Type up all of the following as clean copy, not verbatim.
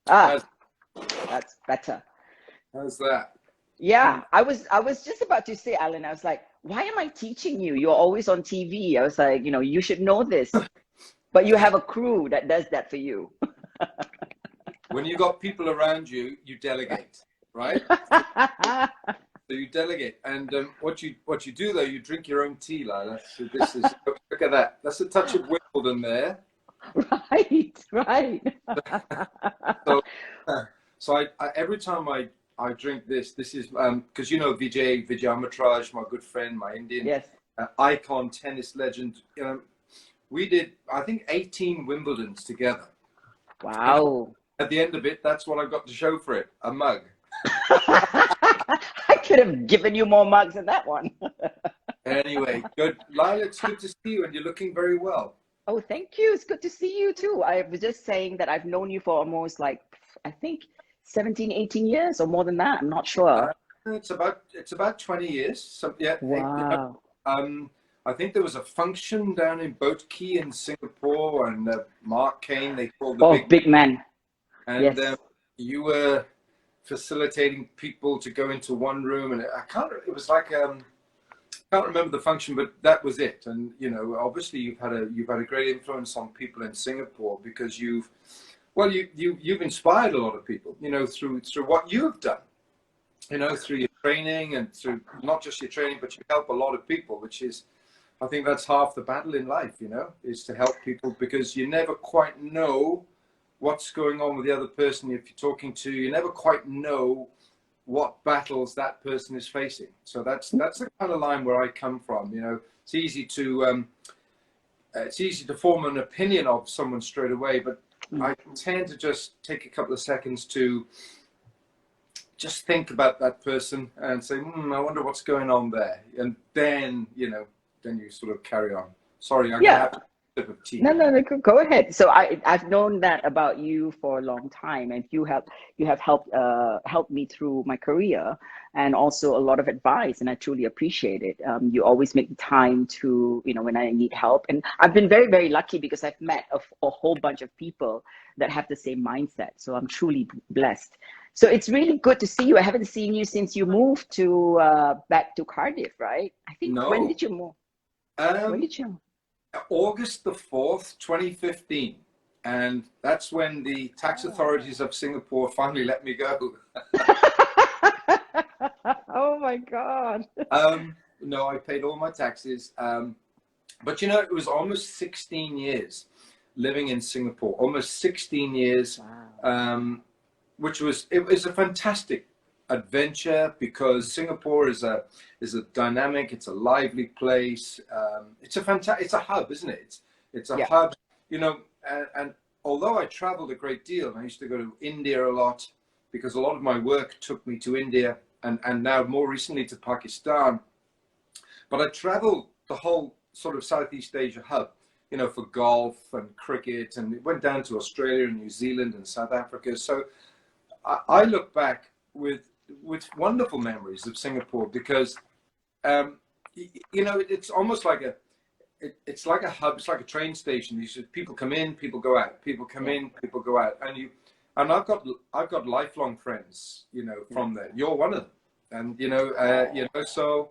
Ah, that's better. How's that? Yeah, I was just about to say, Alan, I was like, why am I teaching you? You're always on TV. I was like, you should know this. But you have a crew that does that for you. When you got people around you, you delegate, right? So you delegate, and what you do though, you drink your own tea, Lila. So this is look at that. That's a touch of Wimbledon there. Right, right. So, so I every time I drink this is because Vijay Amritraj, my good friend, my Indian Yes. icon tennis legend. We did I think 18 Wimbledons together. Wow. At the end of it, that's what I got to show for it, a mug. I could have given you more mugs than that one. Anyway, good. Laila, it's good to see you, and you're looking very well. Oh, thank you. It's good to see you too. I was just saying that I've known you for almost like, I think 17, 18 years or more than that. I'm not sure. It's about 20 years. So, yeah. Wow. I think there was a function down in Boat Key in Singapore, and Mark Kane, they called the big man. And yes. You were facilitating people to go into one room, and it was like can't remember the function, but that was it. And obviously you've had a great influence on people in Singapore because you've inspired a lot of people, through what you've done, through your training and through not just your training, but you help a lot of people, which is, I think that's half the battle in life, is to help people, because you never quite know what's going on with the other person if you're talking to. You never quite know what battles that person is facing. So that's the kind of line where I come from. It's easy to form an opinion of someone straight away, but I tend to just take a couple of seconds to just think about that person and say, I wonder what's going on there, and then you sort of carry on. Sorry, I'm gonna have to. No, go ahead. So I've known that about you for a long time, and you have helped me through my career, and also a lot of advice, and I truly appreciate it. You always make the time to, when I need help, and I've been very, very lucky because I've met a whole bunch of people that have the same mindset. So I'm truly blessed. So it's really good to see you. I haven't seen you since you moved to back to Cardiff, right? I think. No. When did you move? When did you? August the 4th, 2015. And that's when the tax authorities of Singapore finally let me go. Oh my God. No, I paid all my taxes. But it was almost 16 years living in Singapore, almost 16 years, wow. Which was a fantastic adventure, because Singapore is a dynamic, it's a lively place. It's a hub, isn't it? It's a hub, and although I traveled a great deal, and I used to go to India a lot, because a lot of my work took me to India, and now more recently to Pakistan. But I traveled the whole sort of Southeast Asia hub, for golf and cricket, and it went down to Australia and New Zealand and South Africa. So I look back with wonderful memories of Singapore, because it's almost like it's like a hub. It's like a train station. People come in, people go out, people come in, people go out, and I've got lifelong friends, from there. You're one of them, and so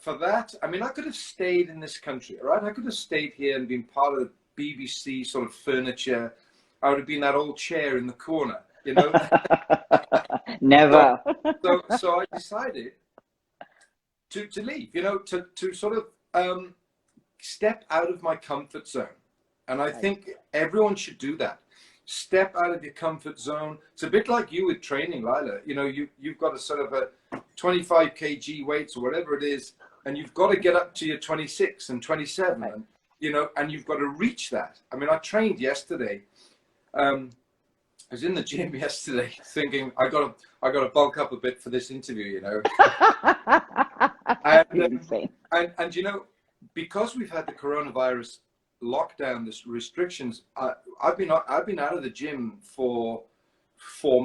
for that, I mean, I could have stayed in this country, right? I could have stayed here and been part of the BBC sort of furniture. I would have been that old chair in the corner, Never. So I decided to leave, to sort of step out of my comfort zone. And I think everyone should do that. Step out of your comfort zone. It's a bit like you with training, Laila. You've got a sort of a 25 kg weights or whatever it is, and you've got to get up to your 26 and 27, and and you've got to reach that. I mean, I trained yesterday. I was in the gym yesterday thinking I got to bulk up a bit for this interview, and because we've had the coronavirus lockdown, this restrictions, I've been out of the gym for 5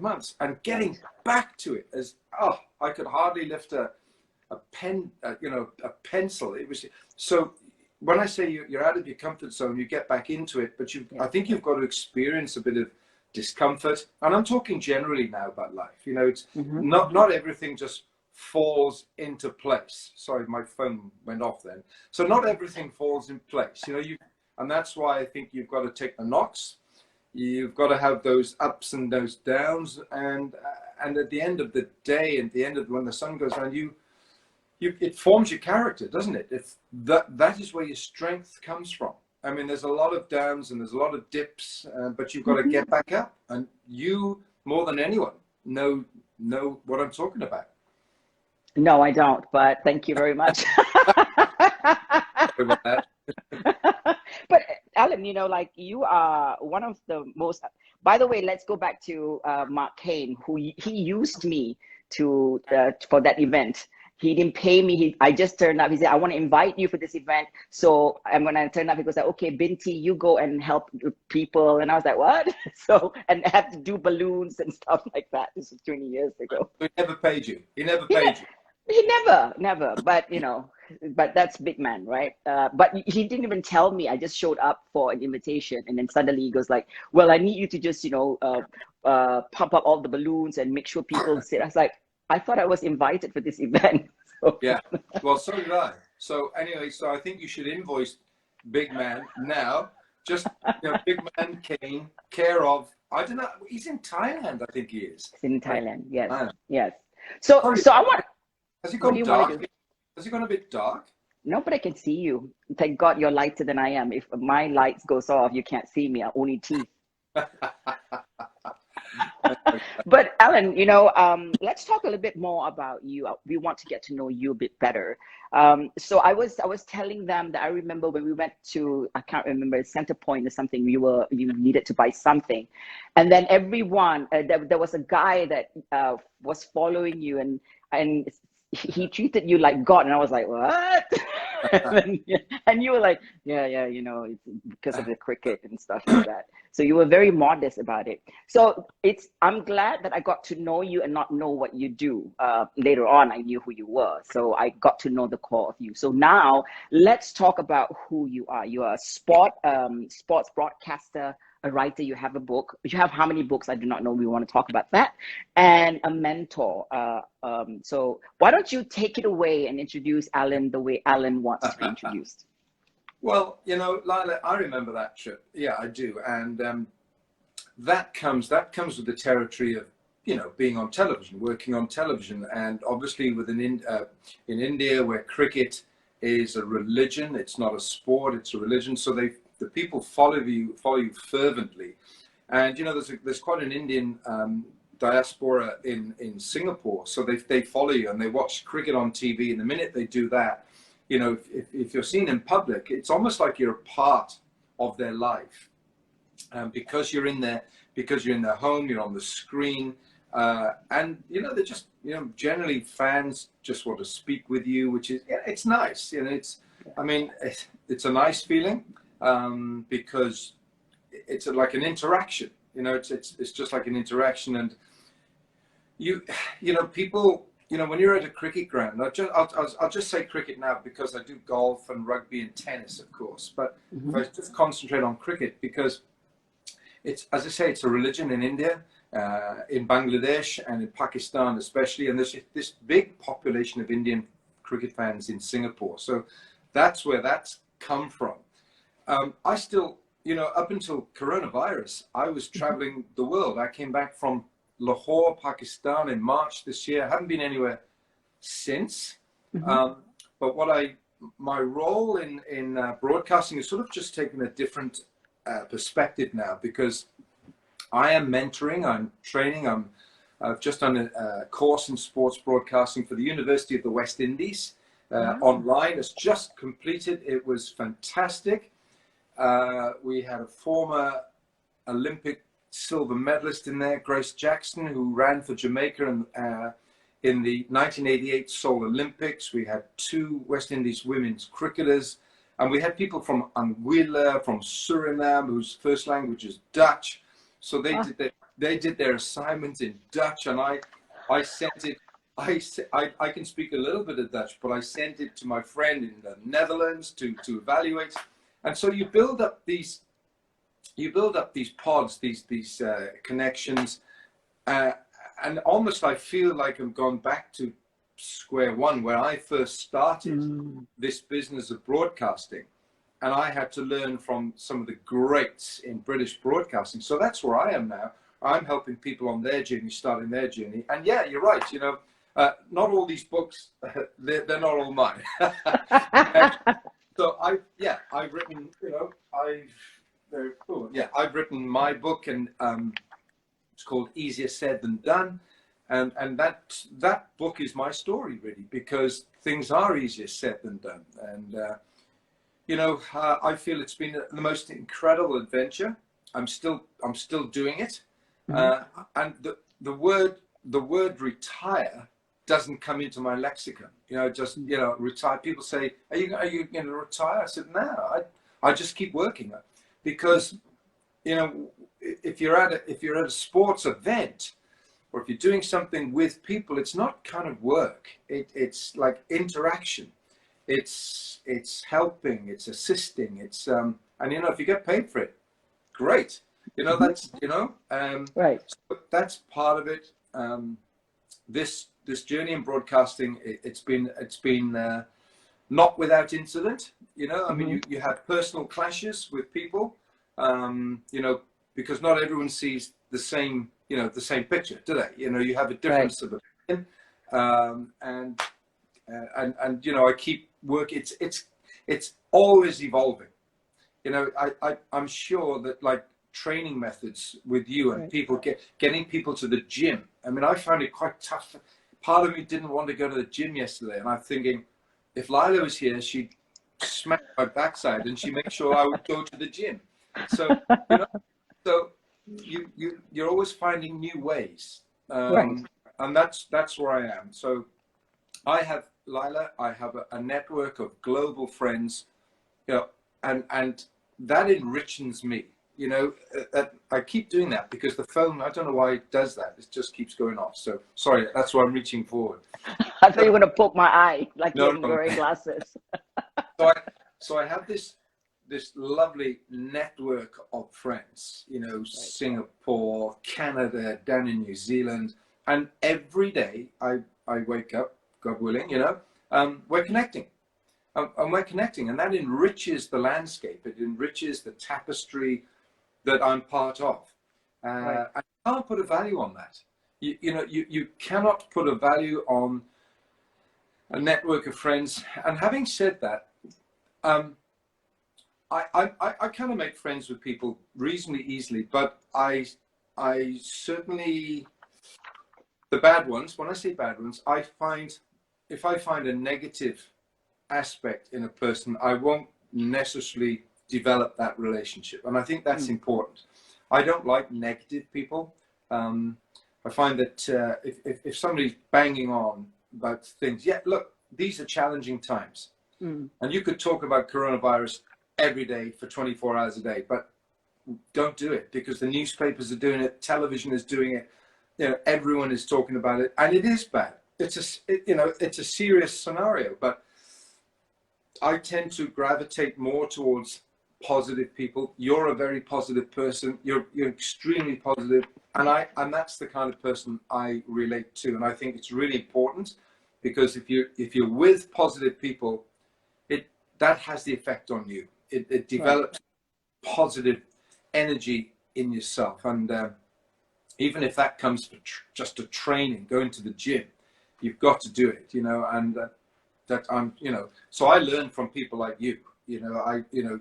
months, and getting back to it I could hardly lift a pen, a pencil. It was so. When I say you're out of your comfort zone, you get back into it, but I think you've got to experience a bit of discomfort. And I'm talking generally now about life. You know, it's not everything just falls into place. Sorry, my phone went off then. So not everything falls in place. You know, and that's why I think you've got to take the knocks. You've got to have those ups and those downs, and at the end of the day, at the end of when the sun goes down, it forms your character, doesn't it? That is where your strength comes from. I mean, there's a lot of downs and there's a lot of dips, but you've got to get back up. And you, more than anyone, know what I'm talking about. No, I don't, but thank you very much. But Alan, you know, like you are one of the most, by the way, let's go back to Mark Kane, who he used me to for that event. He didn't pay me. I just turned up. He said, I want to invite you for this event. So, and when I turned up, he goes like, okay, Binti, you go and help people. And I was like, what? So, and I have to do balloons and stuff like that. This was 20 years ago. He never paid you. He never paid you. He never. But, you know, but that's big man, right? But he didn't even tell me. I just showed up for an invitation. And then suddenly he goes like, well, I need you to just, you know, pump up all the balloons and make sure people sit. I was like, I thought I was invited for this event. So. Yeah, well, so did I. So anyway, so I think you should invoice Big Man now. Just, you know, Big Man Kane, care of, I don't know, he's in Thailand, I think he is. He's in Thailand, yes. Man. Yes. So I want... Has he gone dark? Has he gone a bit dark? No, but I can see you. Thank God you're lighter than I am. If my lights goes off, you can't see me. I only teeth. But Alan, you know, let's talk a little bit more about you. We want to get to know you a bit better. So I was telling them that I remember when we went to, I can't remember, Center Point or something. You needed to buy something, and then everyone there was a guy that was following you, and he treated you like God, and I was like, what? and you were like, yeah, you know, it's because of the cricket and stuff like that. So you were very modest about it. So I'm glad that I got to know you and not know what you do. Later on, I knew who you were. So I got to know the core of you. So now let's talk about who you are. You are a sports broadcaster, a writer. You have a book. You have how many books? I do not know. We want to talk about that. And a mentor. So why don't you take it away and introduce Alan the way Alan wants to be introduced? Well, you know, Laila, I remember that trip. Yeah, I do. And that comes with the territory of, you know, being on television, working on television. And obviously in India, where cricket is a religion, it's not a sport, it's a religion. So the people follow you fervently. And, you know, there's quite an Indian diaspora in Singapore. So they follow you and they watch cricket on TV. And the minute they do that, you know, if you're seen in public, it's almost like you're a part of their life. Because you're in their home, you're on the screen. And, you know, they're just, you know, generally fans just want to speak with you, which is, yeah, it's nice. You know, I mean, it's a nice feeling because it's like an interaction. You know, it's just like an interaction. And you know, people, you know, when you're at a cricket ground, I'll just say cricket now because I do golf and rugby and tennis, of course. But if I just concentrate on cricket, because it's, as I say, it's a religion in India, in Bangladesh and in Pakistan especially. And there's this big population of Indian cricket fans in Singapore. So that's where that's come from. I still, you know, up until coronavirus, I was traveling the world. I came back from Lahore, Pakistan in March this year. I haven't been anywhere since. But my role in broadcasting is sort of just taking a different perspective now, because I am mentoring, I'm training, I've just done a course in sports broadcasting for the University of the West Indies online. It's just completed. It was fantastic. We had a former Olympic silver medalist in there, Grace Jackson, who ran for Jamaica in the 1988 Seoul Olympics. We had 2 West Indies women's cricketers, and we had people from Anguilla, from Suriname, whose first language is Dutch. So they did their assignments in Dutch, and I sent it. I can speak a little bit of Dutch, but I sent it to my friend in the Netherlands to evaluate. And so you build up these you build up these pods, these connections, and almost I feel like I'm gone back to square one, where I first started this business of broadcasting, and I had to learn from some of the greats in British broadcasting. So that's where I am now. I'm helping people on their journey, starting their journey. And yeah, you're right. You know, not all these books, they're not all mine. So I've written, you know, I've written my book, and it's called Easier Said Than Done. And that book is my story, really, because things are easier said than done. And, you know, I feel it's been the most incredible adventure. I'm still doing it. And the word retire doesn't come into my lexicon. You know, just, you know, retire. People say, are you going to retire? I said, no, I just keep working. Because, you know, if you're at a sports event, or if you're doing something with people, it's not kind of work. It's like interaction. It's helping. It's assisting. It's and you know, if you get paid for it, great. You know, that's, you know, right. So that's part of it. This journey in broadcasting, it's been not without incident. You know, I mean, you have personal clashes with people. You know, because not everyone sees the same, you know, the same picture, do they? You know, you have a difference of opinion, and you know, I keep working. It's always evolving. You know, I'm sure that, like, training methods with you and people getting people to the gym. I mean, I found it quite tough. Part of me didn't want to go to the gym yesterday, and I'm thinking, if Laila was here, she'd smack my backside and she'd make sure I would go to the gym. So, you know, so you're always finding new ways, and that's where I am. So I have Laila. I have a network of global friends, you know, and that enriches me. You know, that I keep doing that because the phone, I don't know why it does that. It just keeps going off. So sorry, that's why I'm reaching forward. I thought you were going to poke my eye, like you're wearing glasses. So I have this lovely network of friends, you know, Singapore, Canada, down in New Zealand, and every day I wake up, God willing, you know, we're connecting. And we're connecting, and that enriches the landscape. It enriches the tapestry that I'm part of. I can't put a value on that. You know, you cannot put a value on a network of friends. And having said that, I kind of make friends with people reasonably easily, but I certainly, the bad ones, when I say bad ones, I find, if I find a negative aspect in a person, I won't necessarily develop that relationship. And I think that's important. I don't like negative people. I find that if somebody's banging on about things, yeah, look, these are challenging times. And you could talk about coronavirus every day for 24 hours a day, but don't do it, because the newspapers are doing it, television is doing it, you know, everyone is talking about it, and it is bad. You know, it's a serious scenario, but I tend to gravitate more towards positive people. You're a very positive person. You're extremely positive, and that's the kind of person I relate to. And I think it's really important, because if you're with positive people, that has the effect on you. It develops positive energy in yourself, and even if that comes for just a training, going to the gym, you've got to do it. You know, and that I'm, you know, so I learn from people like you. You know, you know,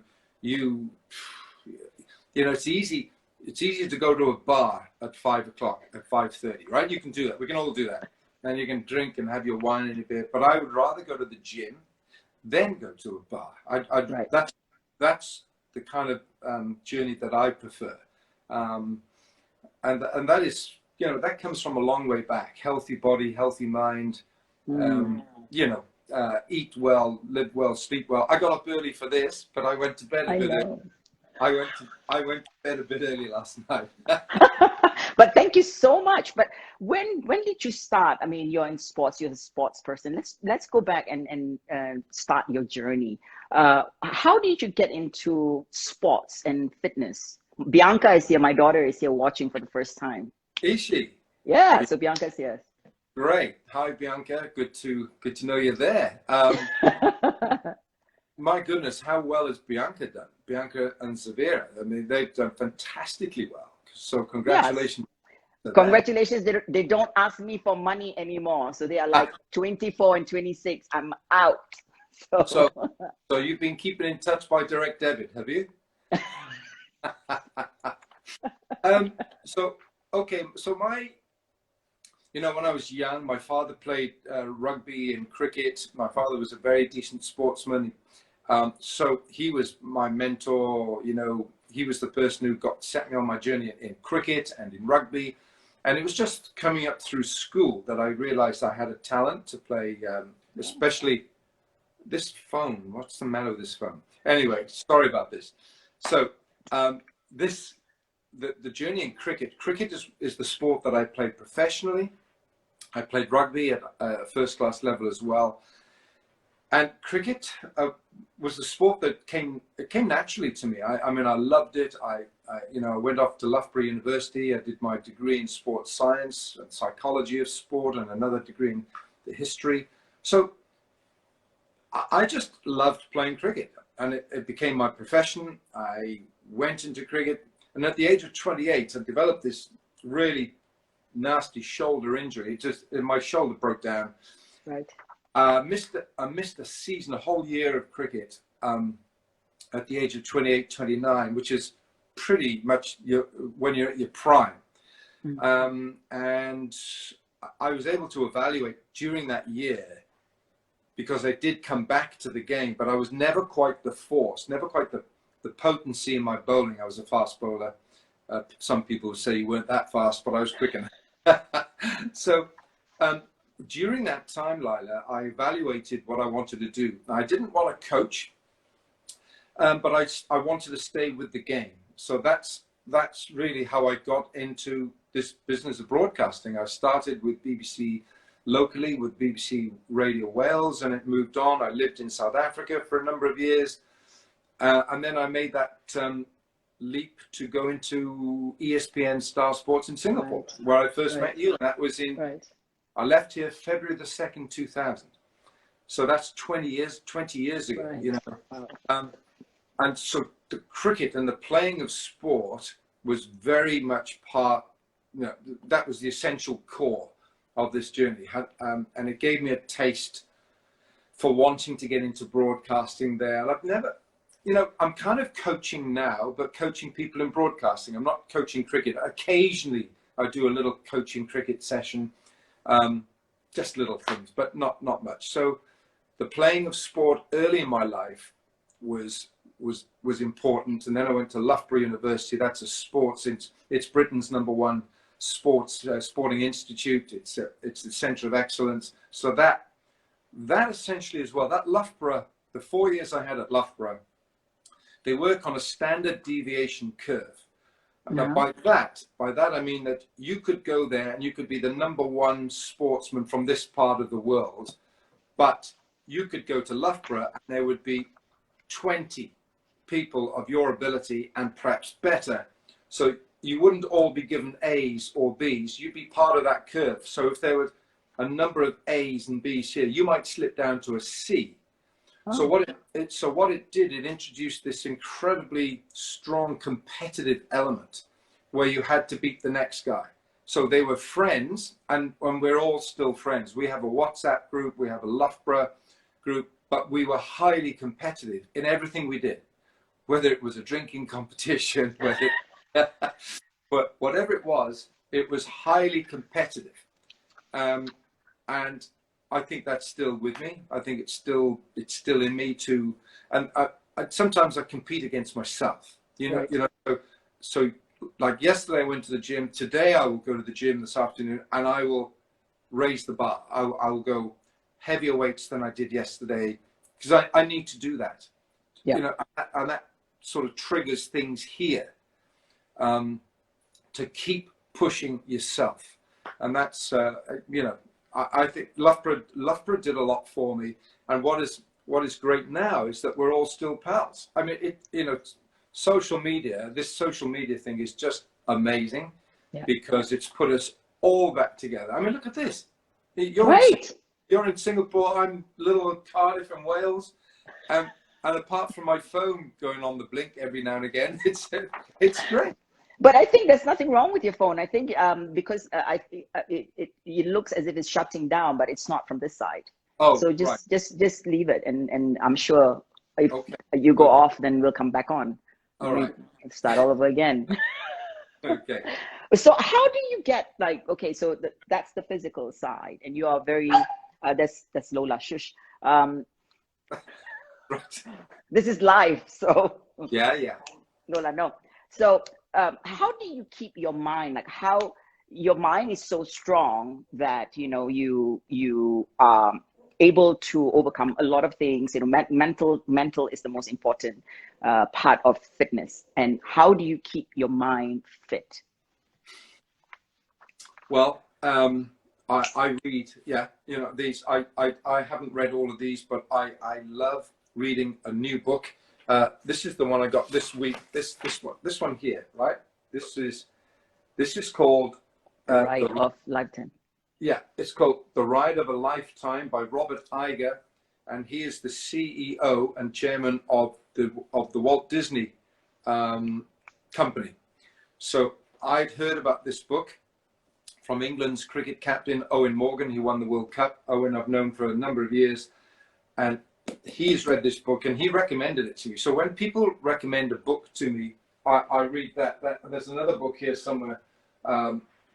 it's easy to go to a bar at 5 o'clock, at 5:30, right? You can do that. We can all do that. And you can drink and have your wine and your beer. But I would rather go to the gym than go to a bar. That's the kind of journey that I prefer. And that is, you know, that comes from a long way back. Healthy body, healthy mind, you know, eat well, live well, sleep well. I got up early for this, but I went to bed a bit early. I went to bed a bit early last night. But thank you so much. But when did you start? I mean, you're in sports. You're a sports person. Let's go back and start your journey. How did you get into sports and fitness? Bianca is here. My daughter is here watching for the first time. Is she? Yeah, so Bianca's here. Great. Hi, Bianca. Good to know you're there. My goodness, how well has Bianca done? Bianca and Zavira. I mean, they've done fantastically well. So congratulations. Yes. Congratulations. They don't ask me for money anymore. So they are like 24 and 26. I'm out. So you've been keeping in touch by direct debit, have you? So when I was young, my father played rugby and cricket. My father was a very decent sportsman. So he was my mentor. He was the person who set me on my journey in cricket and in rugby. And it was just coming up through school that I realized I had a talent to play, especially this phone. What's the matter with this phone? Anyway, sorry about this. So the journey in cricket. Cricket is the sport that I played professionally. I played rugby at a first-class level as well. And cricket was a sport that came naturally to me. I mean, I loved it. I went off to Loughborough University. I did my degree in sports science and psychology of sport and another degree in the history. So I just loved playing cricket, and it became my profession. I went into cricket, and at the age of 28, I developed this really nasty shoulder injury. My shoulder broke down. Right. I missed a season, a whole year of cricket at the age of 28, 29, which is pretty much when you're at your prime. And I was able to evaluate during that year, because I did come back to the game, but I was never quite the force, never quite the potency in my bowling. I was a fast bowler. Some people would say you weren't that fast, but I was quick enough. So during that time, Laila, I evaluated what I wanted to do. I didn't want to coach, but I wanted to stay with the game. So that's really how I got into this business of broadcasting. I started with BBC locally, with BBC Radio Wales, and it moved on. I lived in South Africa for a number of years. And then I made that leap to go into ESPN Star Sports in Singapore, where I first met you. And that was I left here February the 2nd, 2000. So that's 20 years ago, and so the cricket and the playing of sport was very much part, that was the essential core of this journey. And it gave me a taste for wanting to get into broadcasting there. And I've never, I'm kind of coaching now, but coaching people in broadcasting. I'm not coaching cricket. Occasionally I do a little coaching cricket session, just little things, but not much. So the playing of sport early in my life was important. And then I went to Loughborough University. That's a sports, it's Britain's #1 sporting institute. It's the center of excellence. So that essentially as well, that Loughborough, the 4 years I had at Loughborough, they work on a standard deviation curve. Now, by that I mean that you could go there and you could be the #1 sportsman from this part of the world, but you could go to Loughborough and there would be 20 people of your ability and perhaps better. So you wouldn't all be given A's or B's. You'd be part of that curve. So if there was a number of A's and B's here, you might slip down to a C. So what it did, it introduced this incredibly strong competitive element where you had to beat the next guy. So they were friends, and we're all still friends. We have a WhatsApp group, we have a Loughborough group, but we were highly competitive in everything we did, whether it was a drinking competition, but whatever it was highly competitive. And I think that's still with me. I think it's still in me too. And sometimes I compete against myself, so like yesterday I went to the gym. Today I will go to the gym this afternoon and I will raise the bar. I will go heavier weights than I did yesterday because I need to do that. And that sort of triggers things here to keep pushing yourself. And that's, I think Loughborough did a lot for me. And what is great now is that we're all still pals. I mean, this social media thing is just amazing, Yeah. because it's put us all back together. I mean, look at this. Right. You're in Singapore, I'm little Cardiff in Wales, and apart from my phone going on the blink every now and again, it's great. But I think there's nothing wrong with your phone. I think because it looks as if it's shutting down, but it's not from this side. Oh, so right. just leave it, and I'm sure if Okay. you go off, then we'll come back on. All right. Start all over again. Okay. So how do you get, like, okay, so that's the physical side, and you are very that's Lola, shush. Right. This is live, so Yeah. Lola, no. So how do you keep your mind, like how your mind is so strong that you are able to overcome a lot of things? Mental is the most important part of fitness. And how do you keep your mind fit? Well, I read, these, I haven't read all of these, but I love reading a new book. This is the one I got this week. This one here, right? This is called Ride of Lifetime. Yeah, it's called The Ride of a Lifetime by Robert Iger, and he is the CEO and chairman of the Walt Disney company. So I'd heard about this book from England's cricket captain Owen Morgan, who won the World Cup. Owen I've known for a number of years, and he's read this book and he recommended it to me. So when people recommend a book to me, I read that. There's another book here somewhere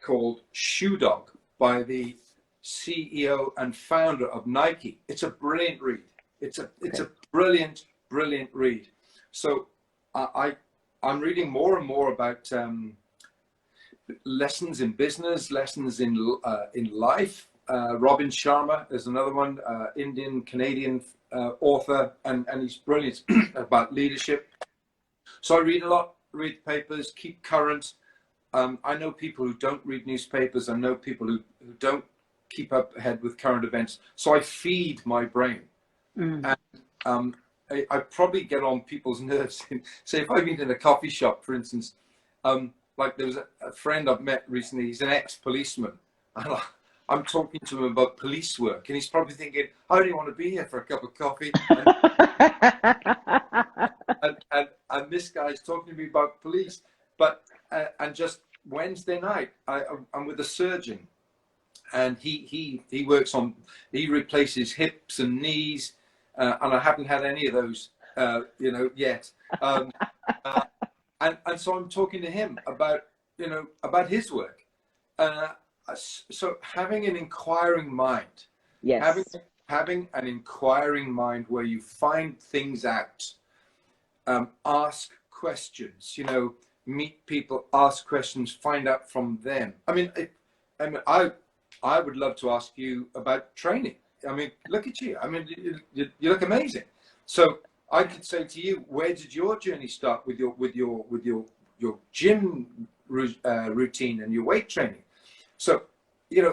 called Shoe Dog by the CEO and founder of Nike. It's a brilliant read. It's a brilliant read. So I'm reading more and more about lessons in business, lessons in life. Robin Sharma is another one, Indian Canadian author, and he's brilliant about leadership. So I read a lot, read papers, keep current. I know people who don't read newspapers. I know people who don't keep up ahead with current events. So I feed my brain. And I probably get on people's nerves. Say if I meet in a coffee shop, for instance, like there was a friend I've met recently, he's an ex-policeman. And I'm talking to him about police work, and he's probably thinking, I only want to be here for a cup of coffee. And this guy's talking to me about police. But and just Wednesday night, I'm with a surgeon, and he replaces hips and knees, and I haven't had any of those, yet. And so I'm talking to him about his work. So having an inquiring mind, yes, having an inquiring mind where you find things out, ask questions, meet people, ask questions, find out from them. I mean, I would love to ask you about training. I mean, look at you. I mean, you look amazing. So I could say to you, where did your journey start with your gym routine and your weight training? So,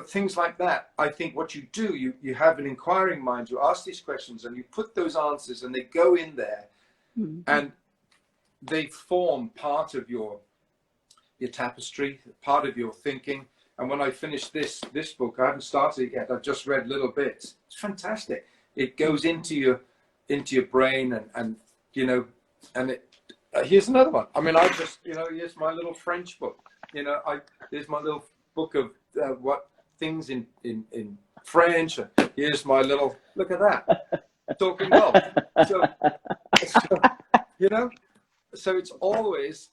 things like that. I think what you do, you have an inquiring mind, you ask these questions and you put those answers and they go in there, and they form part of your tapestry, part of your thinking. And when I finish this book, I haven't started it yet, I've just read little bits. It's fantastic. It goes into your brain, and here's another one. I mean, I just, here's my little French book. Here's my little book of what things in French. Here's my little, look at that, talking golf. So it's always,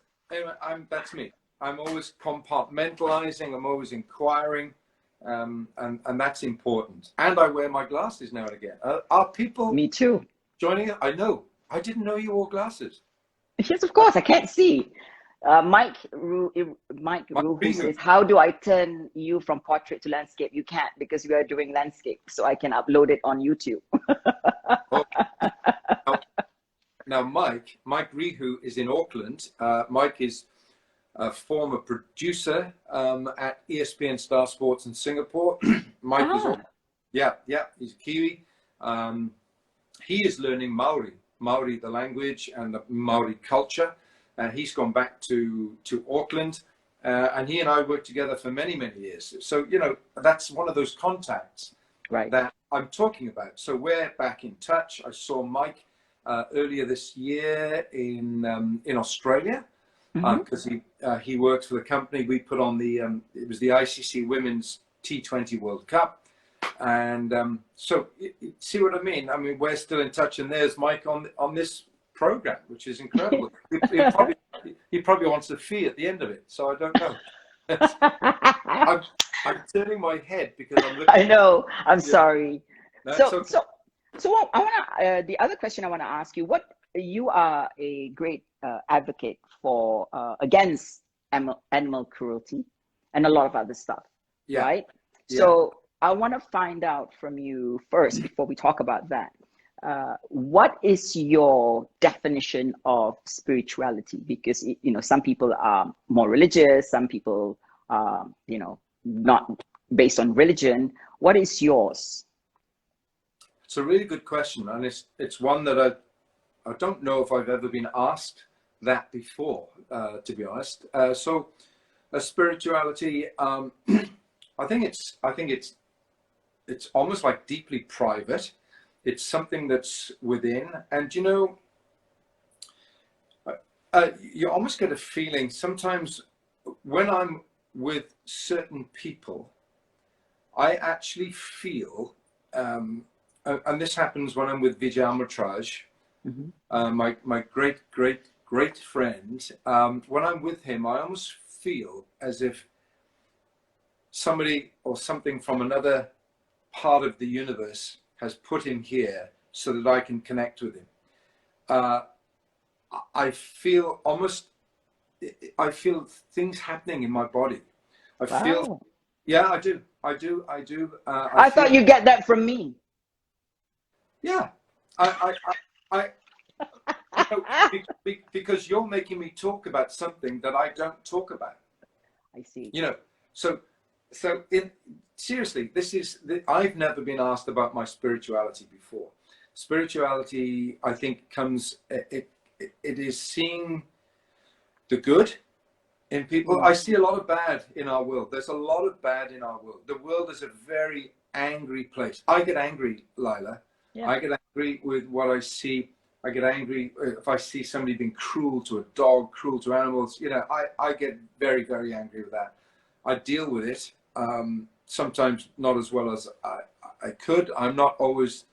that's me. I'm always compartmentalizing. I'm always inquiring, and that's important. And I wear my glasses now and again. Are people? Me too. Joining it? I know. I didn't know you wore glasses. Yes, of course. I can't see. Mike Ru says, how do I turn you from portrait to landscape? You can't, because we are doing landscape, so I can upload it on YouTube. Now, Mike Rihu is in Auckland. Mike is a former producer at ESPN Star Sports in Singapore. Mike is, he's a Kiwi. He is learning Maori, the language and the Maori culture. He's gone back to Auckland, and he and I worked together for many, many years. So, you know, that's one of those contacts that I'm talking about. So we're back in touch. I saw Mike earlier this year in Australia, because he works for the company. We put on it was the ICC Women's T20 World Cup. And so see what I mean? I mean, we're still in touch, and there's Mike on this program, which is incredible. he probably wants a fee at the end of it, so I don't know. I'm turning my head because I'm looking. I know. I'm sorry. No, So I want to. The other question I want to ask you: you are a great advocate for against animal cruelty and a lot of other stuff, right? Yeah. So I want to find out from you first before we talk about that. What is your definition of spirituality? Because, you know, some people are more religious, some people are, you know, not based on religion. What is yours? It's a really good question, and it's one that I don't know if I've ever been asked that before, to be honest. So, spirituality, I think it's almost like deeply private. It's something that's within, and you know, you almost get a feeling sometimes when I'm with certain people, I actually feel, and this happens when I'm with Vijay Amritraj, my great friend. When I'm with him, I almost feel as if somebody or something from another part of the universe has put him here so that I can connect with him. I feel things happening in my body. I feel, yeah, I do. I thought you get that from me. Yeah, because you're making me talk about something that I don't talk about. I see. You know, so seriously, I've never been asked about my spirituality before. Spirituality, I think, it is seeing the good in people. I see a lot of bad in our world. There's a lot of bad in our world. The world is a very angry place. I get angry, Laila. Yeah. I get angry with what I see. I get angry if I see somebody being cruel to a dog, cruel to animals. You know, I get very, very angry with that. I deal with it. Sometimes not as well as I could. I'm not always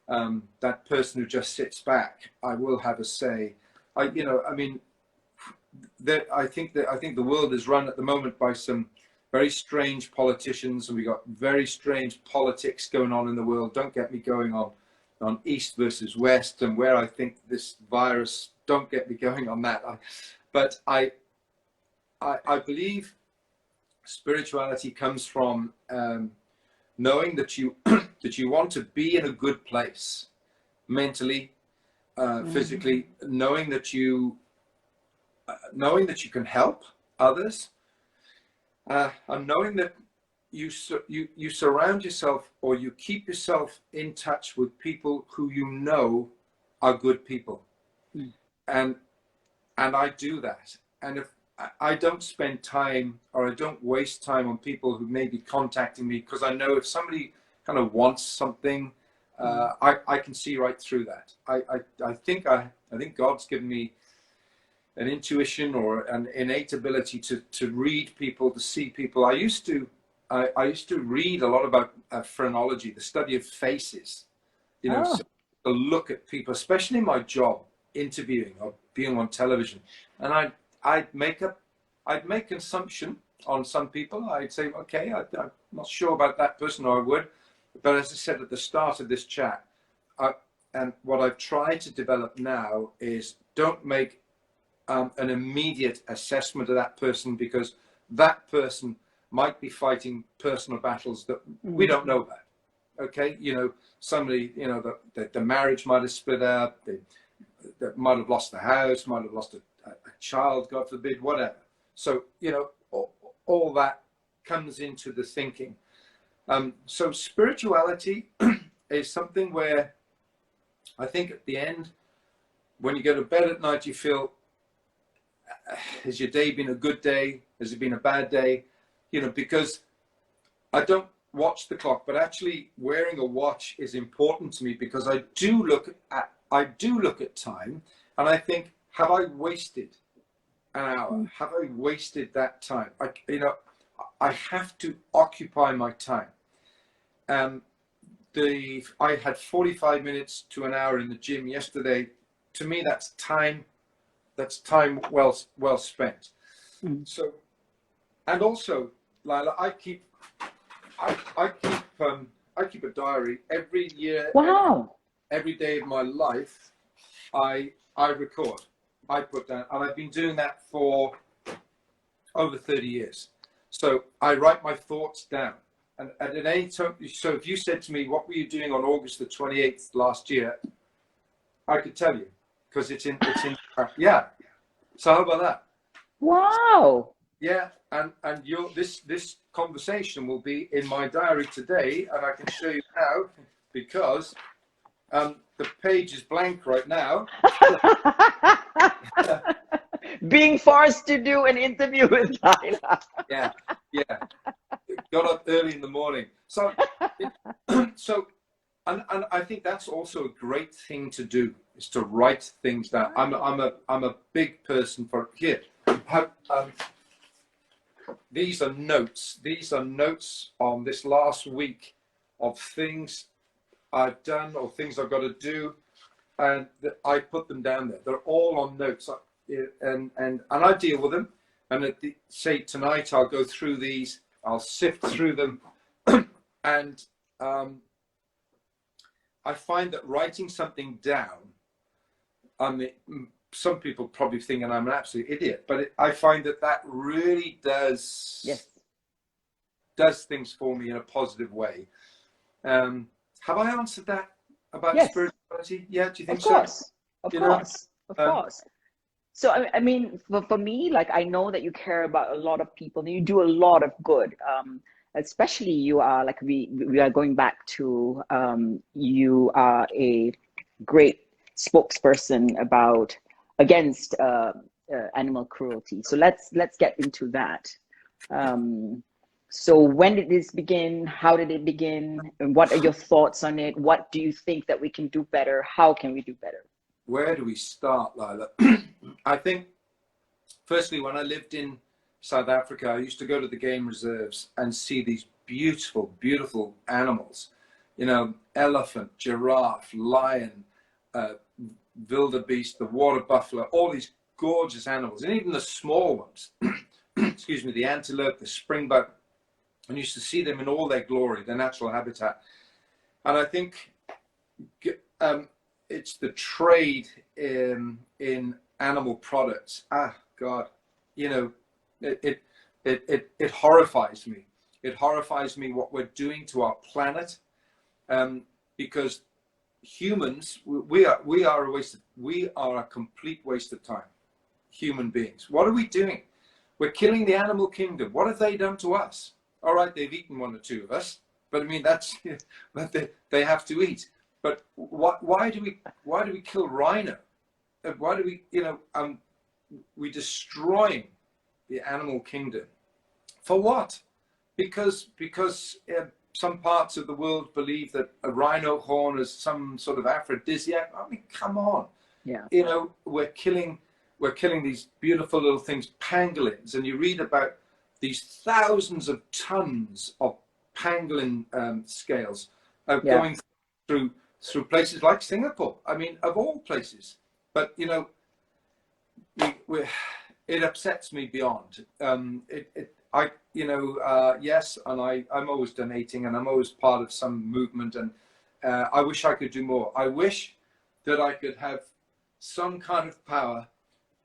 that person who just sits back. I will have a say. I think the world is run at the moment by some very strange politicians, and we got very strange politics going on in the world. Don't get me going on East versus West and where I think this virus. Don't get me going on that. But I believe spirituality comes from knowing that you that you want to be in a good place mentally, physically, knowing that you can help others, and knowing that you surround yourself, or you keep yourself in touch with people who you know are good people. And I do that. And if I don't spend time, or I don't waste time on people who may be contacting me, because I know if somebody kind of wants something, I can see right through that. I think God's given me an intuition or an innate ability to read people, to see people. I used to read a lot about phrenology, the study of faces, you know, so to look at people, especially in my job, interviewing or being on television. And I'd make an assumption on some people. I'd say, okay, I'm not sure about that person, or I would. But as I said at the start of this chat, and what I've tried to develop now is don't make an immediate assessment of that person, because that person might be fighting personal battles that we don't know about. Okay, you know, somebody, you know, the marriage might have split up, they might have lost the house, might have lost a child, God forbid, whatever. So, you know, all that comes into the thinking. So spirituality is something where I think at the end, when you go to bed at night, you feel has your day been a good day? Has it been a bad day? You know, because I don't watch the clock, but actually wearing a watch is important to me, because I do look at time, and I think, have I wasted an hour? Have I wasted that time? I have to occupy my time. I had 45 minutes to an hour in the gym yesterday. To me, that's time well spent. So, and also, Laila, I keep a diary every year. Wow. Every day of my life, I record. I put down, and I've been doing that for over 30 years. So I write my thoughts down. And at any time, so if you said to me, what were you doing on August the 28th last year? I could tell you, because it's in, yeah. So how about that? Wow. Yeah, and this conversation will be in my diary today, and I can show you how, because the page is blank right now. Being forced to do an interview with Laila. Yeah. Got up early in the morning. So, and I think that's also a great thing to do, is to write things down. I'm a big person for here. These are notes. These are notes on this last week of things I've done or things I've got to do, and I put them down there. They're all on notes, and I deal with them. And say tonight, I'll go through these. I'll sift through them, and I find that writing something down, I mean, some people probably thinking I'm an absolute idiot, but I find that really does things for me in a positive way. Have I answered that about spirituality? Yeah, do you think so? Of course. So, I mean, for me, like, I know that you care about a lot of people, and you do a lot of good. Especially you are, like, we are going back to, you are a great spokesperson against animal cruelty. So let's get into that. So when did this begin? How did it begin? And what are your thoughts on it? What do you think that we can do better? How can we do better? Where do we start, Laila? I think, firstly, when I lived in South Africa, I used to go to the game reserves and see these beautiful, beautiful animals. You know, elephant, giraffe, lion, wildebeest, the water buffalo, all these gorgeous animals, and even the small ones. Excuse me, the antelope, the springbuck. And used to see them in all their glory, their natural habitat. And I think it's the trade in animal products. God, you know, it horrifies me. It horrifies me what we're doing to our planet, because humans, we are a complete waste of time. Human beings. What are we doing? We're killing the animal kingdom. What have they done to us? All right, they've eaten one or two of us, but I mean, that's they have to eat. But why do we kill rhino? Why do we, we destroying the animal kingdom? For what? Because some parts of the world believe that a rhino horn is some sort of aphrodisiac. I mean, come on. Yeah. You know, we're killing these beautiful little things, pangolins, and you read about these thousands of tons of pangolin scales going through places like Singapore. I mean, of all places. But you know, it upsets me beyond. Yes, and I'm always donating, and I'm always part of some movement, and I wish I could do more. I wish that I could have some kind of power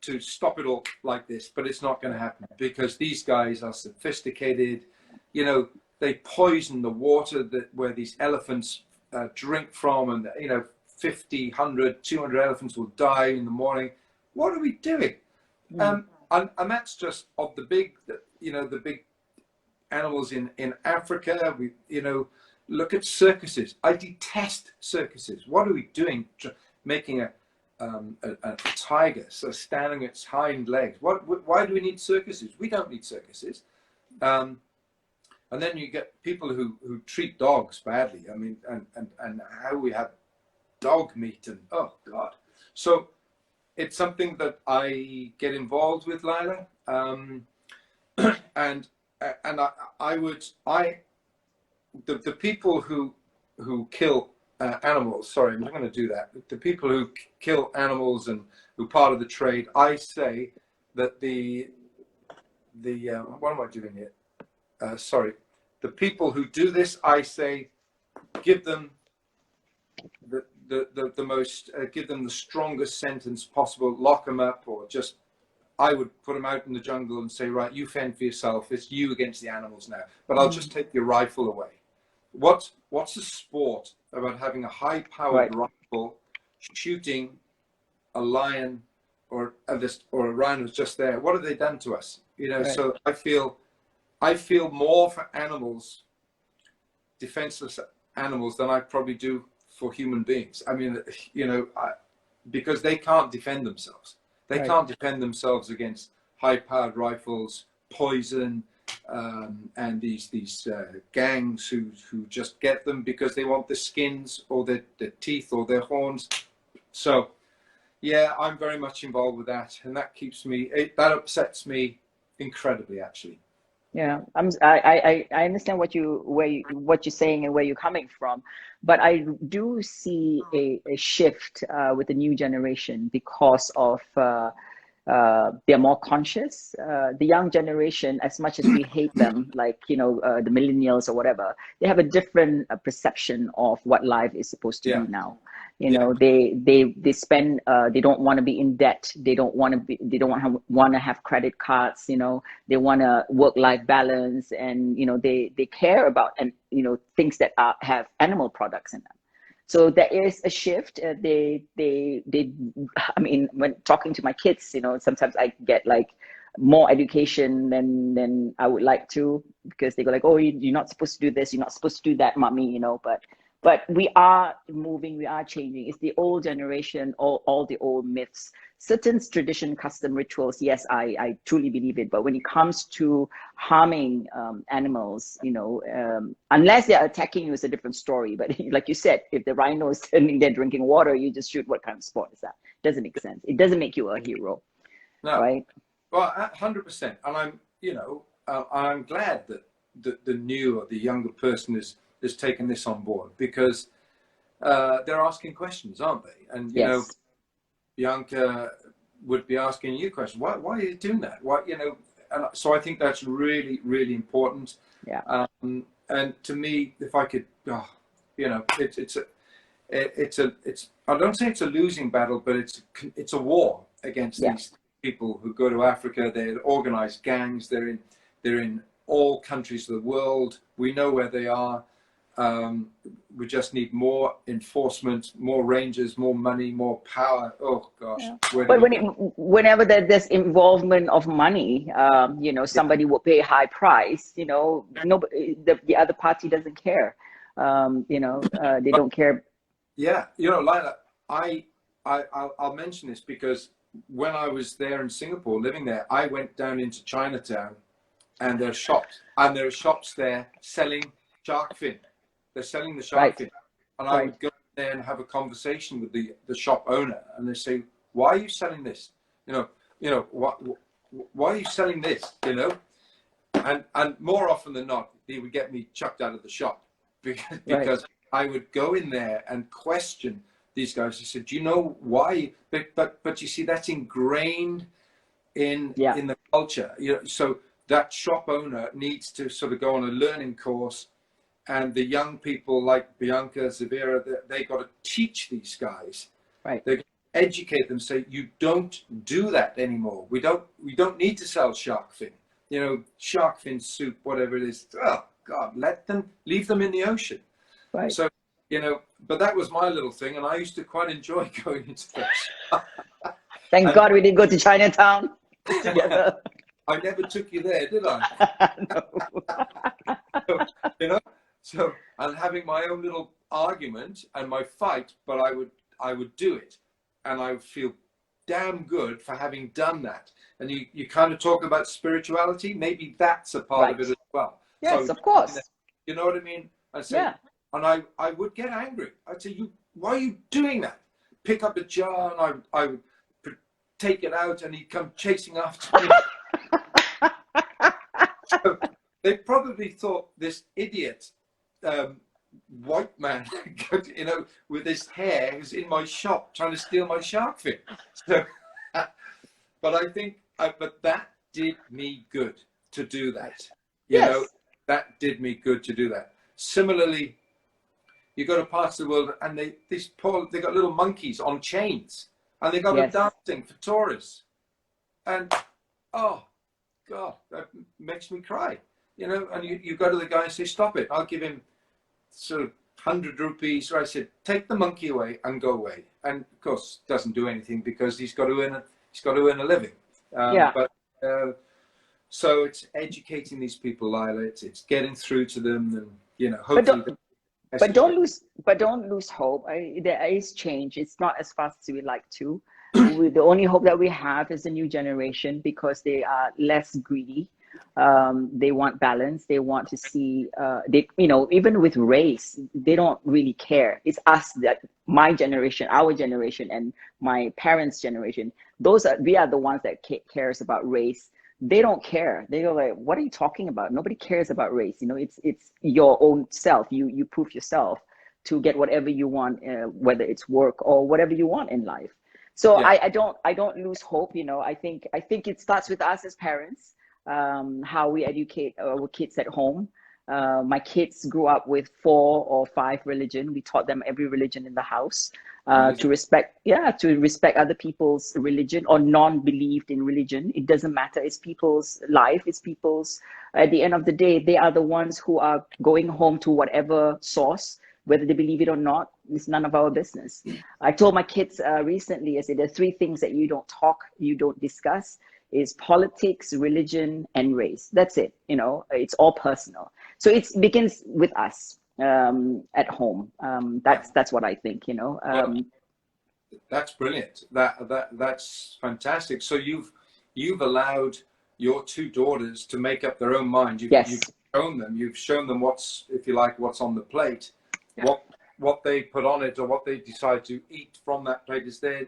to stop it all like this, but it's not going to happen, because these guys are sophisticated. You know, they poison the water where these elephants drink from, and 50, 100, 200 elephants will die in the morning. What are we doing? And that's just of the big animals in Africa. Look at circuses. I detest circuses. What are we doing? Making a tiger so standing its hind legs. Why do we need circuses? We don't need circuses. And then you get people who treat dogs badly. I mean, and how we have dog meat and oh God. So it's something that I get involved with, Laila. And the people who kill animals. Sorry, I'm not going to do that. The people who kill animals and who part of the trade. I say that the what am I doing here? Sorry, the people who do this, I say, give them the most, give them the strongest sentence possible. Lock them up, or just, I would put them out in the jungle and say, right, you fend for yourself. It's you against the animals now. But I'll just take your rifle away. What's the sport about having a high-powered rifle shooting a lion or a rhino just there? What have they done to us? You know, so I feel more for animals, defenseless animals, than I probably do for human beings. I mean, you know, because they can't defend themselves. They can't defend themselves against high-powered rifles, poison, and these gangs who just get them because they want the skins or their teeth or their horns. So, yeah, I'm very much involved with that, and that keeps me. That upsets me incredibly, actually. Yeah, I understand what you're saying and where you're coming from, but I do see a shift with the new generation because of they're more conscious. The young generation, as much as we hate them, like, you know, the millennials or whatever, they have a different perception of what life is supposed to be now. You know, they spend, they don't want to be in debt. They don't want to have credit cards. You know, they want to work-life balance, and, you know, they care about, and, you know, things that have animal products in them. So there is a shift. I mean, when talking to my kids, you know, sometimes I get like more education than I would like to, because they go like, oh, you're not supposed to do this, you're not supposed to do that, mommy, you know, but we are moving, we are changing. It's the old generation, all the old myths, certain tradition, custom, rituals. Yes, I truly believe it. But when it comes to harming animals, you know, unless they're attacking you, it's a different story. But like you said, if the rhino is standing there drinking water, you just shoot. What kind of sport is that? Doesn't make sense. It doesn't make you a hero. No. Right? Well, 100%. And I'm, you know, I'm glad that the new or the younger person is taken this on board, because they're asking questions, aren't they? And you know, Bianca would be asking you questions. Why are you doing that? Why, you know? And so I think that's really, really important. Yeah. And to me, if I could, you know, it's I don't say it's a losing battle, but it's a war against these people who go to Africa. They're organized gangs. They're in all countries of the world. We know where they are. We just need more enforcement, more rangers, more money, more power. Oh gosh! Yeah. But whenever there's involvement of money, you know, somebody will pay a high price. You know, nobody, the other party doesn't care. You know, they don't care. Yeah, you know, Laila, I'll mention this because when I was there in Singapore, living there, I went down into Chinatown, and there are shops there selling shark fin. They're selling the shark fin, and I would go there and have a conversation with the shop owner, and they say, "Why are you selling this? You know, why are you selling this? You know?" And more often than not, they would get me chucked out of the shop because I would go in there and question these guys. I said, "Do you know why?" But you see, that's ingrained in the culture. You know, so that shop owner needs to sort of go on a learning course. And the young people like Bianca, Zavira, they got to teach these guys. Right. They educate them, say, you don't do that anymore. We don't need to sell shark fin. You know, shark fin soup, whatever it is. Oh God, leave them in the ocean. Right. So, you know, but that was my little thing, and I used to quite enjoy going into that. Thank God we didn't go to Chinatown together. I never took you there, did I? No. So, you know. So I'm having my own little argument and my fight, but I would do it. and I feel damn good for having done that. And you kind of talk about spirituality, maybe that's a part of it as well. Yes, So, of course. you know what I mean? I say, Yeah. and I would get angry. I'd say, why are you doing that? Pick up a jar and I would take it out and he'd come chasing after me. So they probably thought this idiot white man, you know, with his hair, who's in my shop trying to steal my shark fin. So, but I think, but that did me good to do that. You know, that did me good to do that. Similarly, you go to parts of the world and they got little monkeys on chains and they got them dancing for tourists. And, oh, God, that makes me cry. You know, and you go to the guy and say, stop it. I'll give him sort of 100 rupees. So I said, take the monkey away and go away. And of course, doesn't do anything because he's got to earn a living. But so it's educating these people, Laila. It's getting through to them, and you know, hopefully. But don't lose hope. There is change. It's not as fast as we like to. The only hope that we have is the new generation, because they are less greedy. They want balance. They want to see, you know, even with race, they don't really care. It's us, that my generation, our generation, and my parents' generation. We are the ones that cares about race. They don't care. They go like, what are you talking about? Nobody cares about race. You know, it's your own self. You prove yourself to get whatever you want, whether it's work or whatever you want in life. So I don't lose hope. You know, I think it starts with us as parents. How we educate our kids at home. My kids grew up with 4 or 5 religions. We taught them every religion in the house, to respect other people's religion or non-believed in religion. It doesn't matter. It's people's life. It's people's, at the end of the day, they are the ones who are going home to whatever source, whether they believe it or not. It's none of our business. I told my kids recently, I said, there are 3 things that you don't discuss. Is politics, religion, and race. That's it. You know, it's all personal. So it begins with us at home. That's what I think. You know. That's brilliant. That's fantastic. So you've allowed your 2 daughters to make up their own mind. You've shown them what's, if you like, what's on the plate. What they put on it or what they decide to eat from that plate is their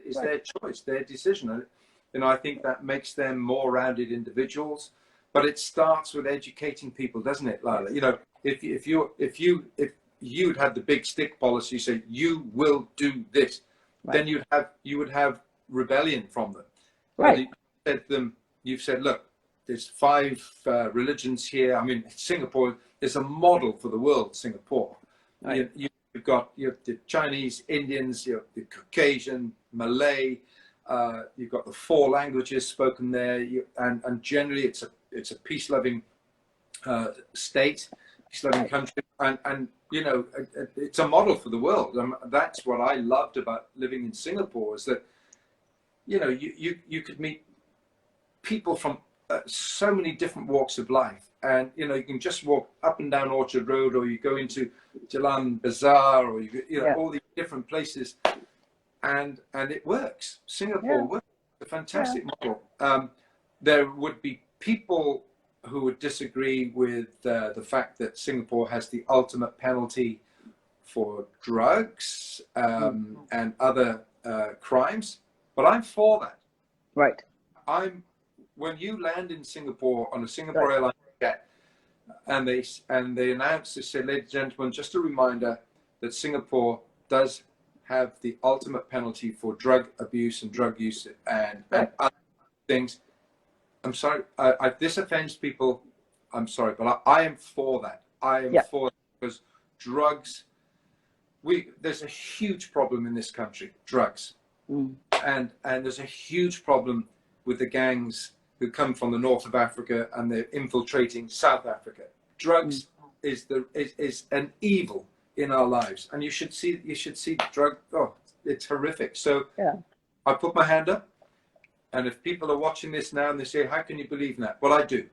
choice, their decision. You know, I think that makes them more rounded individuals, but it starts with educating people, doesn't it, Laila? You know, if you'd had the big stick policy, say you will do this, then you would have rebellion from them. Right. You've said, look, there's 5 religions here. I mean, Singapore is a model for the world. Singapore, right. You've got the Chinese, Indians, the Caucasian, Malay. You've got the 4 languages spoken there, and generally it's a peace-loving state, peace-loving country, and you know, it's a model for the world. That's what I loved about living in Singapore, is that, you know, you could meet people from so many different walks of life, and you know, you can just walk up and down Orchard Road, or you go into Jalan Bazaar, or you know, all these different places. And it works. Singapore works. It's a fantastic model. There would be people who would disagree with the fact that Singapore has the ultimate penalty for drugs and other crimes, but I'm for that. Right. When you land in Singapore on a Singapore Airlines jet, and they announce, they say, ladies and gentlemen, just a reminder that Singapore does have the ultimate penalty for drug abuse and drug use and other things. I'm sorry, this offends people. I'm sorry, but I am for that. I am for it, because drugs, there's a huge problem in this country, drugs. And there's a huge problem with the gangs who come from the north of Africa and they're infiltrating South Africa. Drugs is an evil in our lives, and you should see drug. Oh, it's horrific. So I put my hand up, and if people are watching this now and they say, how can you believe in that? Well, I do.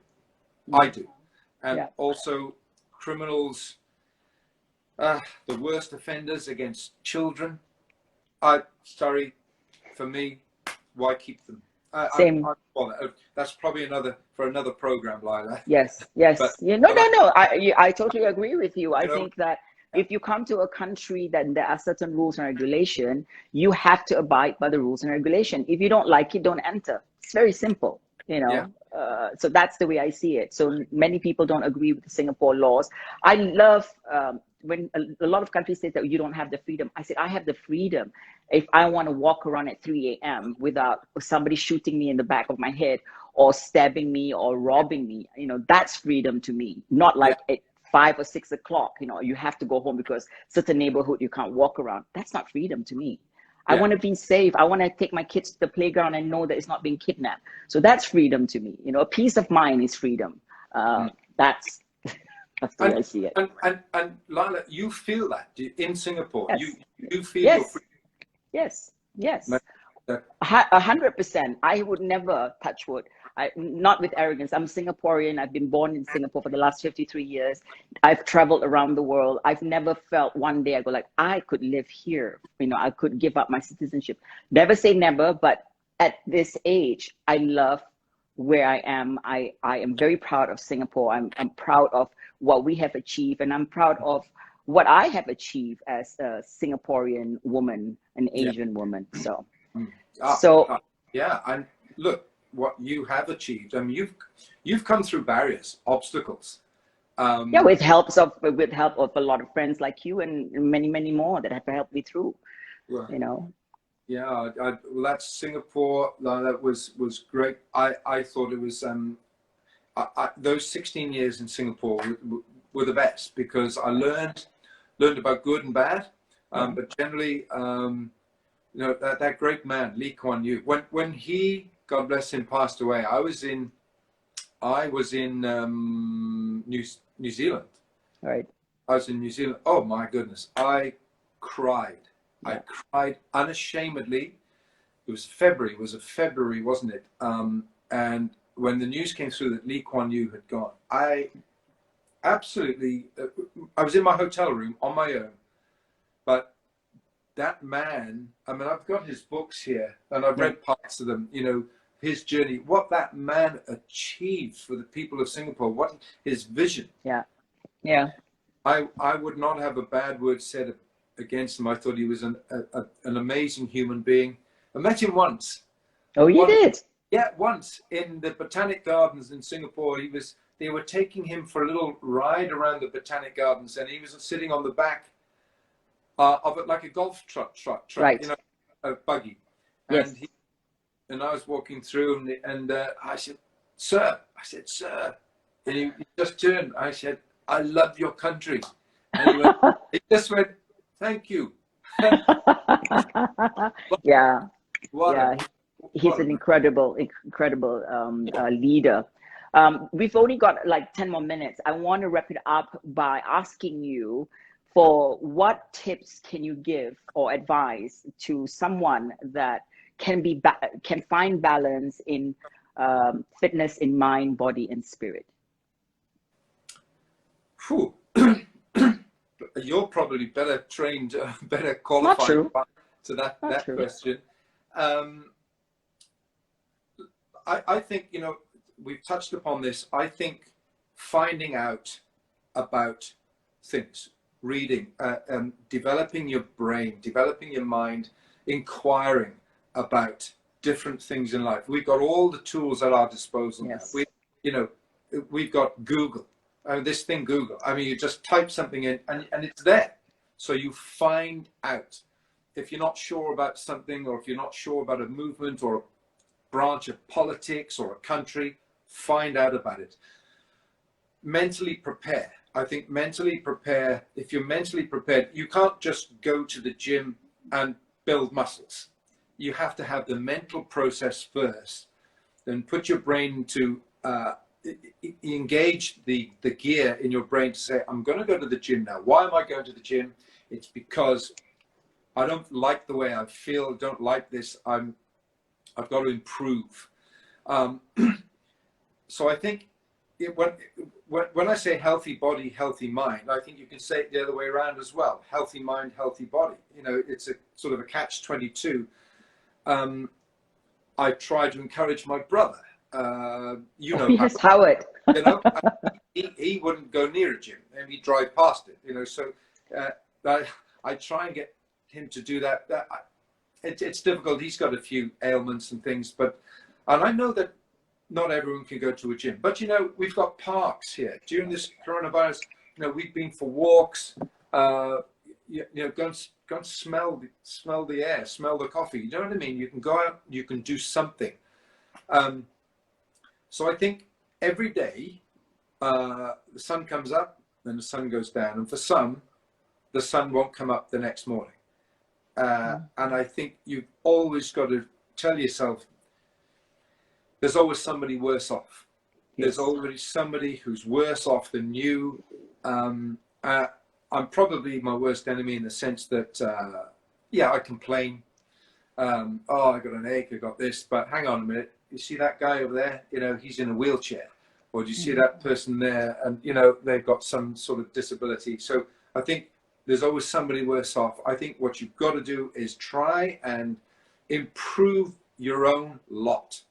And also criminals, the worst offenders against children. Sorry, for me, why keep them? Same. Well, that's probably another program, Laila. Yes, yes. But, Yeah, no. I totally agree with you. I you know, think that if you come to a country that there are certain rules and regulation, you have to abide by the rules and regulation. If you don't like it, don't enter. It's very simple, you know. yeah, So that's the way I see it. So many people don't agree with the Singapore laws. I love when a lot of countries say that you don't have the freedom. I said, I have the freedom if I want to walk around at 3 a.m. without somebody shooting me in the back of my head or stabbing me or robbing me. You know, that's freedom to me. Not like at 5 or 6 o'clock, you know, you have to go home because certain neighborhood you can't walk around. That's not freedom to me. I want to be safe. I want to take my kids to the playground and know that it's not being kidnapped. So that's freedom to me. You know, a peace of mind is freedom. That's the way I see it. And Laila, you feel that in Singapore. Yes. You feel Yes. your freedom. Yes. Yes. Like, 100%. I would never touch wood. Not with arrogance. I'm Singaporean. I've been born in Singapore for the last 53 years. I've traveled around the world. I've never felt one day I go like, I could live here. You know, I could give up my citizenship. Never say never, but at this age, I love where I am. I am very proud of Singapore. I'm proud of what we have achieved, and I'm proud of what I have achieved as a Singaporean woman, an Asian woman. So, yeah, and look what you have achieved. I mean, you've come through barriers, obstacles. Yeah, with help of a lot of friends like you and many more that have helped me through. Well, you know. Yeah, well, that's Singapore. That was great. I thought it was those 16 years in Singapore were the best because I learned about good and bad, but generally, you know, that great man Lee Kuan Yew, when he, God bless him, passed away, I was in New Zealand. Right. I was in New Zealand. Oh my goodness, I cried. Yeah. I cried unashamedly. It was February. It was a February, wasn't it? And when the news came through that Lee Kuan Yew had gone, I absolutely, I was in my hotel room on my own. But that man, I mean, I've got his books here and I've read parts of them, you know, his journey, what that man achieved for the people of Singapore, what his vision. Yeah. Yeah. I would not have a bad word said against him. I thought he was an amazing human being. I met him once. Oh, you did? Yeah, once in the Botanic Gardens in Singapore. They were taking him for a little ride around the Botanic Gardens, and he was sitting on the back of it like a golf truck, right. You know, a buggy. Yes. And I was walking through, and I said, "Sir," I said, "Sir," and he just turned. I said, "I love your country," and he just went, "Thank you." Yeah. He's an incredible leader. We've only got like 10 more minutes. I want to wrap it up by asking you for what tips can you give or advise to someone that can find balance in fitness in mind, body, and spirit? Whew. You're probably better trained, better qualified to that question. I think, you know, we've touched upon this. I think finding out about things, reading, developing your brain, developing your mind, inquiring about different things in life. We've got all the tools at our disposal. Yes. We've got Google. This thing, Google. I mean, you just type something in and it's there. So you find out. If you're not sure about something, or if you're not sure about a movement or a branch of politics or a country, find out about it. Mentally prepare. I think mentally prepare. If you're mentally prepared, you can't just go to the gym and build muscles. You have to have the mental process first, then put your brain to engage the gear in your brain to say, I'm going to go to the gym now. Why am I going to the gym? It's because I don't like the way I feel. Don't like this. I've got to improve. So I think when I say healthy body, healthy mind, I think you can say it the other way around as well. Healthy mind, healthy body. You know, it's a sort of a catch-22. I try to encourage my brother. You know, yes, Howard. you know, he wouldn't go near a gym, and he'd drive past it. You know, so I try and get him to do that. It's difficult. He's got a few ailments and things, and I know that not everyone can go to a gym. But you know, we've got parks here during this coronavirus. You know, we've been for walks. You know, go and smell the air, smell the coffee. You know what I mean? You can go out, you can do something. So I think every day the sun comes up, then the sun goes down, and for some, the sun won't come up the next morning. And I think you've always got to tell yourself, there's always somebody worse off. There's always somebody who's worse off than you. I'm probably my worst enemy in the sense that, yeah, I complain. Oh, I got an ache, I got this, but hang on a minute. You see that guy over there? You know, he's in a wheelchair. Or do you see that person there? And, you know, they've got some sort of disability. So I think there's always somebody worse off. I think what you've got to do is try and improve your own lot.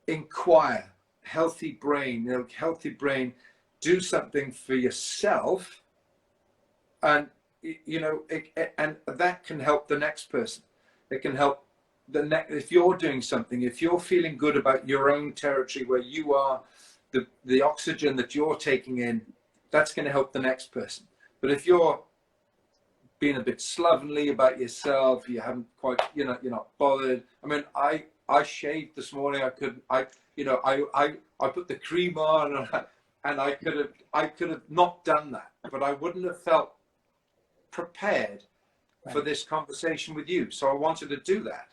Inquire, healthy brain, you know, healthy brain, do something for yourself. And, you know, and that can help the next person. It can help the next, if you're doing something, if you're feeling good about your own territory where you are, the oxygen that you're taking in, that's going to help the next person. But if you're being a bit slovenly about yourself, you haven't quite, you know, you're not bothered. I mean, I shaved this morning. I put the cream on, and I could have not done that, but I wouldn't have felt prepared for this conversation with you. So I wanted to do that.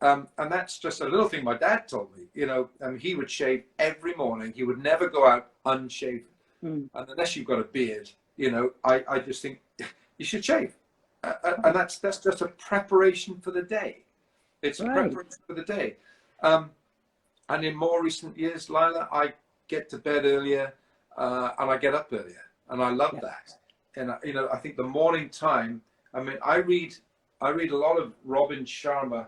And that's just a little thing my dad told me, you know, he would shave every morning. He would never go out unshaven. And unless you've got a beard, you know, I just think you should shave. And that's just a preparation for the day. It's a preparation for the day. And in more recent years, Laila, I get to bed earlier and I get up earlier. And I love that. And, you know, I think the morning time, I mean, I read a lot of Robin Sharma,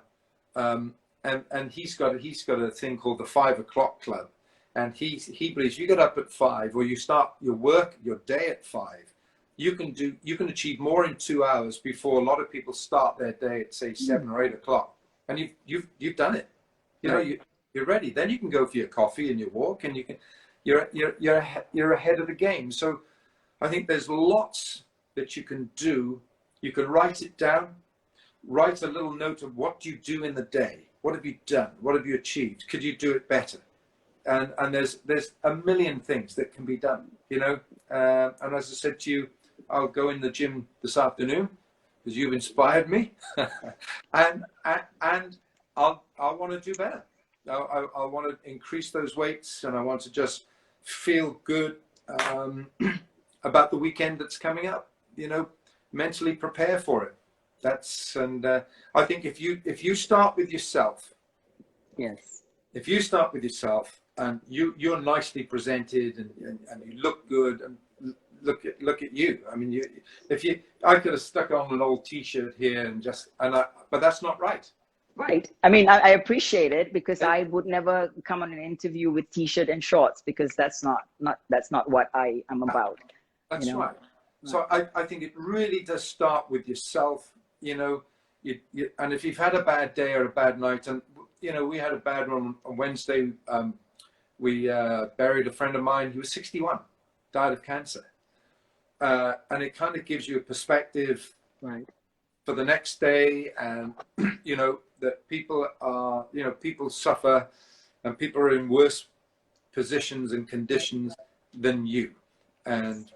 and he's got a thing called the 5 o'clock club. And he believes you get up at 5, or you start your day at 5. You can achieve more in 2 hours before a lot of people start their day at, say, 7 or 8 o'clock. And you've done it. You know, you're ready. Then you can go for your coffee and your walk, and you're ahead of the game. So I think there's lots that you can do. You can write it down. Write a little note of what you do in the day. What have you done? What have you achieved? Could you do it better? And there's a million things that can be done, you know. And as I said to you, I'll go in the gym this afternoon because you've inspired me, and I want to do better. I want to increase those weights, and I want to just feel good about the weekend that's coming up. You know, mentally prepare for it. I think if you start with yourself, if you start with yourself and you're nicely presented and you look good, and look at you. I mean, I could have stuck on an old T-shirt here but that's not right. Right. I mean, I appreciate it, because I would never come on an interview with T-shirt and shorts, because that's not what I am about. That's right. So I think it really does start with yourself. You know, and if you've had a bad day or a bad night, and you know, we had a bad one on Wednesday. We buried a friend of mine who was 61, died of cancer, and it kind of gives you a perspective for the next day, and you know that people suffer, and people are in worse positions and conditions than you, and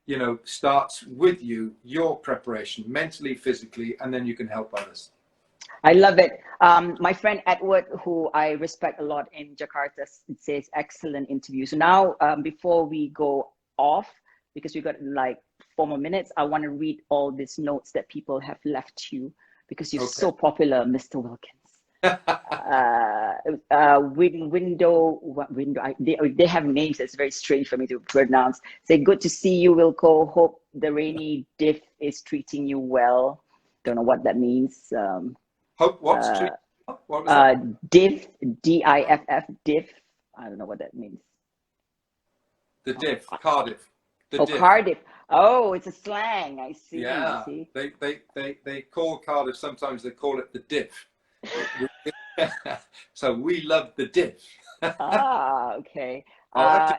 you know, starts with your preparation, mentally, physically, and then you can help others. I love it. My friend Edward, who I respect a lot in Jakarta, says excellent interview. So now, before we go off, because we got like 4 more minutes, I want to read all these notes that people have left you, because you're so popular, Mr. Wilkins. They have names that's very strange for me to pronounce. Say, good to see you, Wilco. Hope the rainy diff is treating you well. Don't know what that means. Hope what's true? What was that? Diff, D-I-F-F, diff. I don't know what that means. The diff, Cardiff. The Oh, diff. Cardiff. Oh, it's a slang. I see. Yeah, I see. they call Cardiff, sometimes they call it the diff. So we love the diff. Ah, okay. I'll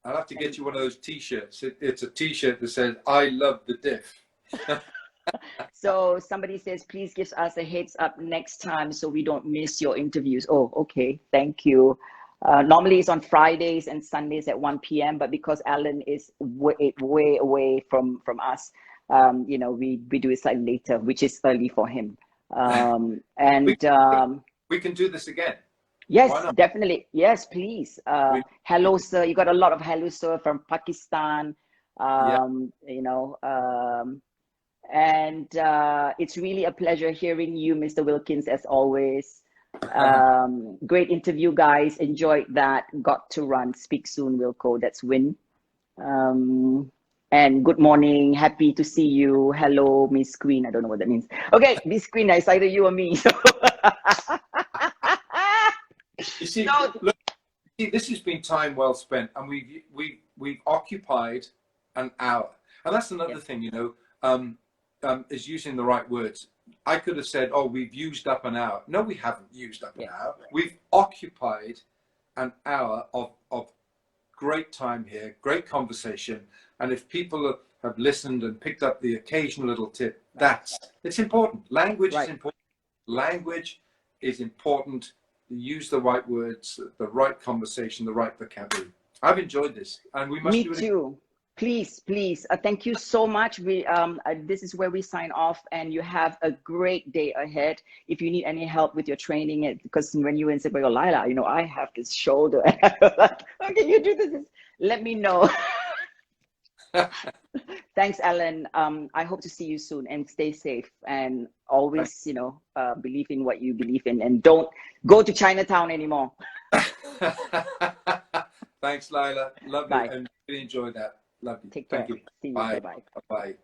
have to get you one of those T-shirts. It's a T-shirt that says "I love the diff." So somebody says, please give us a heads up next time so we don't miss your interviews. Oh, okay. Thank you. Normally it's on Fridays and Sundays at 1 p.m. But because Alan is way away from us, you know, we do it slightly later, which is early for him. We can do this again. Yes, definitely. Yes, please. Hello, sir. You got a lot of hello, sir, from Pakistan. You know, and it's really a pleasure hearing you, Mr. Wilkins, as always. Great interview, guys. Enjoyed that. Got to run. Speak soon, Wilco. That's win. And good morning. Happy to see you. Hello, Miss Queen. I don't know what that means. Okay, Miss Queen, it's either you or me. So you see, look, this has been time well spent, and we've occupied an hour, and that's another thing, you know, is using the right words. I could have said, oh, we've used up an hour. No, we haven't used up an hour. We've occupied an hour of great time here, great conversation. And if people have listened and picked up the occasional little tip, it's important. Language is important. Language is important. Use the right words, the right conversation, the right vocabulary. I've enjoyed this, and we must do it. Me too. Please, please. Thank you so much. This is where we sign off, and you have a great day ahead. If you need any help with your training, because when you said, well, Laila, you know, I have this shoulder. Like, how can you do this? Let me know. Thanks, Alan. I hope to see you soon, and stay safe, and always, you know, believe in what you believe in, and don't go to Chinatown anymore. Thanks, Laila. Love you, and really enjoyed that. Love you. Take care. Thank you. See you. Bye. Bye-bye. Bye.